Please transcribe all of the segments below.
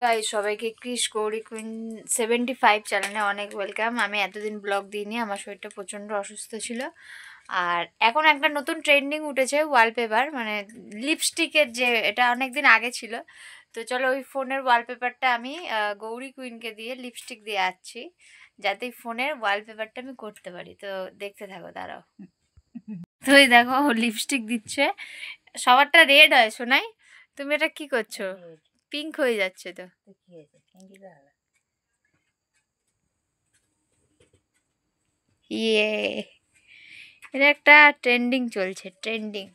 গাই সবাইকে Chris Gauri queen 75 চ্যানেলে অনেক ওয়েলকাম। আমি এতদিন ব্লগ দিইনি, আমার শরীরটা প্রচণ্ড অসুস্থ ছিল। আর এখন একটা নতুন ট্রেন্ডিং উঠেছে ওয়ালপেপার, মানে লিপস্টিকের, যে এটা অনেক দিন আগে ছিল। তো চলো ওই ফোনের ওয়ালপেপারটা আমি গৌরী কুইনকে দিয়ে লিপস্টিক দিয়ে আসছি, যাতে ফোনের ওয়ালপেপারটা আমি করতে পারি। তো দেখতে থাকো, দাঁড়াও। তো এই দেখো লিপস্টিক দিচ্ছে, সবারটা রেড হয় শোনাই। তুমি এটা কি করছো? পিঙ্ক হয়ে যাচ্ছে তো। ইয়ে, এটা একটা ট্রেন্ডিং চলছে, ট্রেন্ডিং,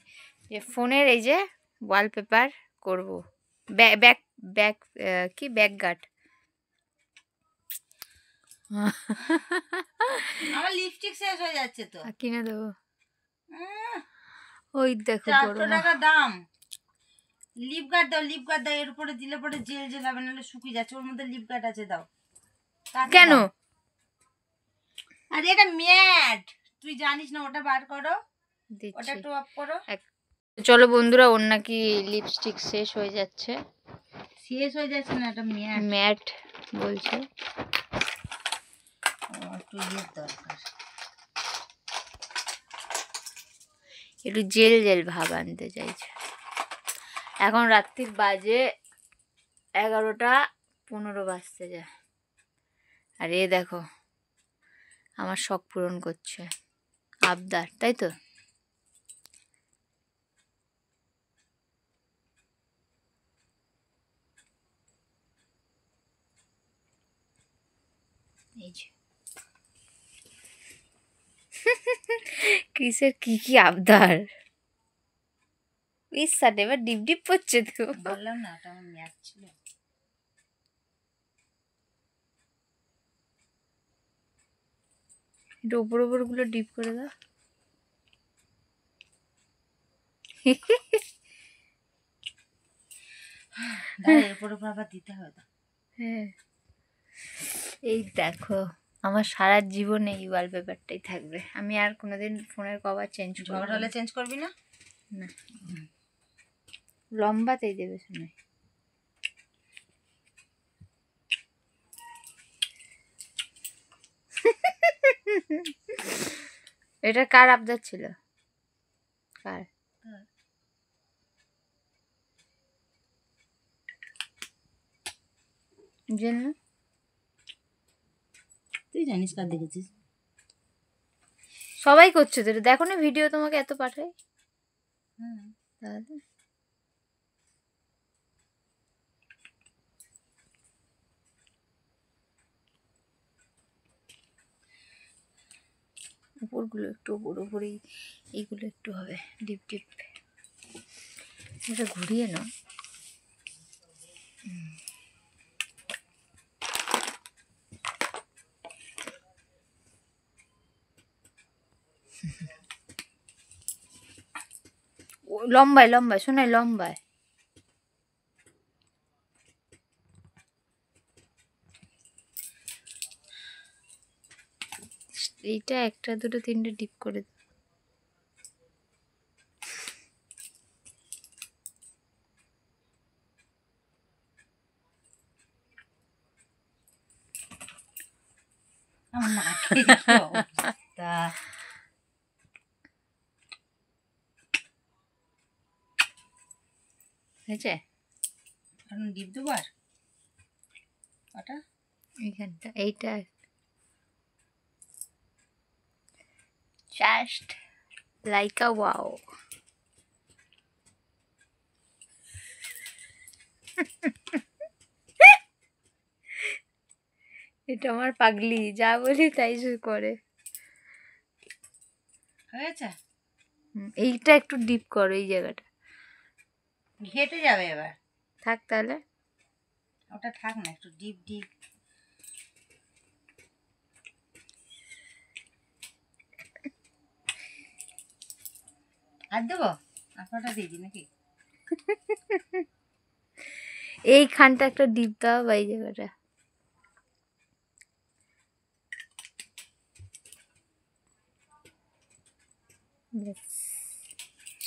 যে ফোনের এই যে ওয়ালপেপার করব। ব্যাক ব্যাক ব্যাক কি ব্যাক গার্ড। আমার লিপস্টিক শেষ হয়ে যাচ্ছে তো, কিনে দেবো। ওই দেখো 400 টাকা দাম। লিপ গার্ড দাও, লিপ গার্ড দাও, এর উপরে দিলে পরে জেল জেল হবে, নাহলে শুকিয়ে যাচ্ছে। ওর মধ্যে লিপ গার্ড আছে, দাও। কেন? আরে এটা ম্যাট, তুই জানিস না? ওটা বার করো, ওটা একটু অফ করো। চলো বন্ধুরা, ওর নাকি লিপস্টিক শেষ হয়ে যাচ্ছে। শেষ হয়ে যাচ্ছে না, এটা ম্যাট ম্যাট বলছে। একটু ইয়ের দরকার, একটু জেল জেল ভাব আনতে চাইছে। এখন রাত্রির বাজে 11:15 বাজতে যায়, আর এ দেখো আমার শখ পূরণ করছে, আবদার, তাই তো? এই যে ক্রিসের কি কি আবদার, ইচ্ছা এবার ডিপ ডিপ পড়ছে তো। বললাম না এটা আমার ম্যাট ছিল। এটা উপর উপর গুলো ডিপ করে দাও। এরপর আবার দিতে হবে। হ্যাঁ, এই দেখো আমার সারা জীবন এই ওয়ালপেপারটাই থাকবে। আমি আর কোনোদিন ফোনের কভার চেঞ্জ করব না। ঝগড়া হলে চেঞ্জ করবি না? না, লম্বাতেই দেবে শুনে। এটা কার আবদার ছিল? কার জন্য? তুই জানিস কার দেখেছিস? সবাই করছে তো, দেখো না ভিডিও তোমাকে এত পাঠাই। তাহলে উপরগুলো একটু উপর উপরেই, এইগুলো একটু হবে ডিপ ডিপ। এটা ঘুরিয়ে নাও। লম্বায় লম্বায় শোনাই, লম্বায়। এইটা একটা দুটো তিনটে ডিপ করে দাও। আমার নাকের কি অবস্থা! হয়েছে? এখন ডিপ দেবো আর ওটা এইখানটা, এইটা জাস্ট লাইক আ ওয়াও। এটা আমার পাগলি, যা বলি তাই করে। হয়েছে? এইটা একটু ডিপ করো, এই জায়গাটা ঘেটে যাবে এবার। থাক তাহলে। ওটা থাক না, একটু ডিপ ডিপ। আর দেবো? আপনারটা দিয়ে দিই নাকি? এইখানটা একটা ডিপ দাও, বা এই জায়গাটা।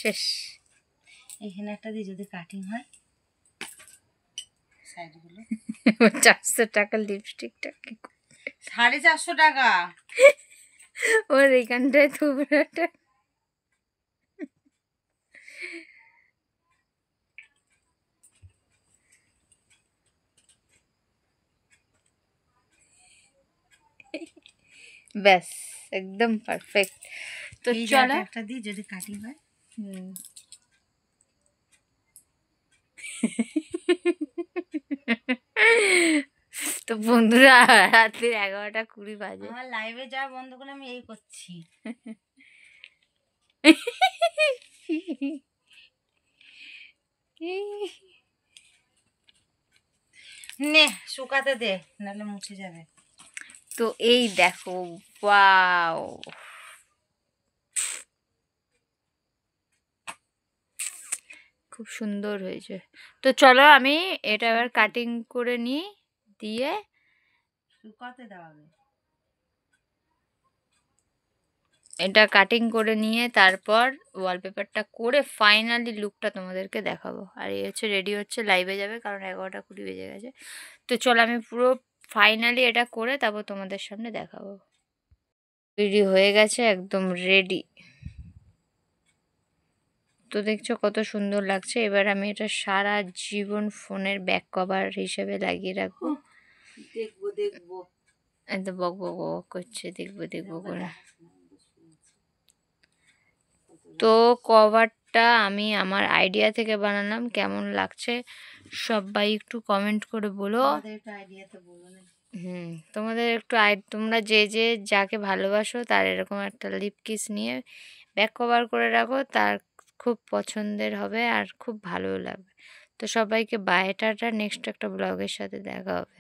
শেষ। এখানে একটা দিয়ে যদি কাটিং হয়। সাইডগুলো। 400 টাকার লিপস্টিকটা কি 450 টাকা। ওর এইখানটায় থুবড়াটা ব্যাস একদম পারফেক্ট। তো এই চলো জায়গাটা একটা দিই যদি কাটি হয়। তো বন্ধুরা রাত্রি 11:20 বাজে। আমার লাইভে যাওয়া বন্ধ করে আমি এই করছি। নে শুকাতে দে, নাহলে মুছে যাবে। তো এই দেখো, ওয়াও, খুব সুন্দর হয়েছে। তো চলো আমি এটা এবার কাটিং করে নিই, দিয়ে শুকাতে দেওয়া হবে। এটা কাটিং করে নিয়ে তারপর ওয়ালপেপারটা করে ফাইনালি লুকটা তোমাদেরকে দেখাবো। আর এই হচ্ছে রেডি হচ্ছে, লাইভে যাবে কারণ 11:20 বেজে গেছে। তো চলো আমি পুরো ফাইনালি এটা করে তারপর তোমাদের সামনে দেখাবো। রেডি হয়ে গেছে, একদম রেডি। তো দেখছো কত সুন্দর লাগছে। এবার আমি এটা সারা জীবন ফোনের ব্যাক কভার হিসেবে লাগিয়ে রাখবো। দেখবো দেখবো। এত বক বক বক করছে, দেখবো দেখবো করে। তো কভারটা আমি আমার আইডিয়া থেকে বানালাম, কেমন লাগছে সবাই একটু কমেন্ট করে বলো। আমাদের একটা আইডিয়াতে বলো না। তোমাদের একটু তোমরা যে যে যাকে ভালোবাসো তার এরকম একটা লিপ কিস নিয়ে ব্যাক কভার করে রাখো, তার খুব পছন্দের হবে আর খুব ভালো লাগবে। তো সবাইকে বাই, টাটা, নেক্সট একটা ব্লগের সাথে দেখা হবে।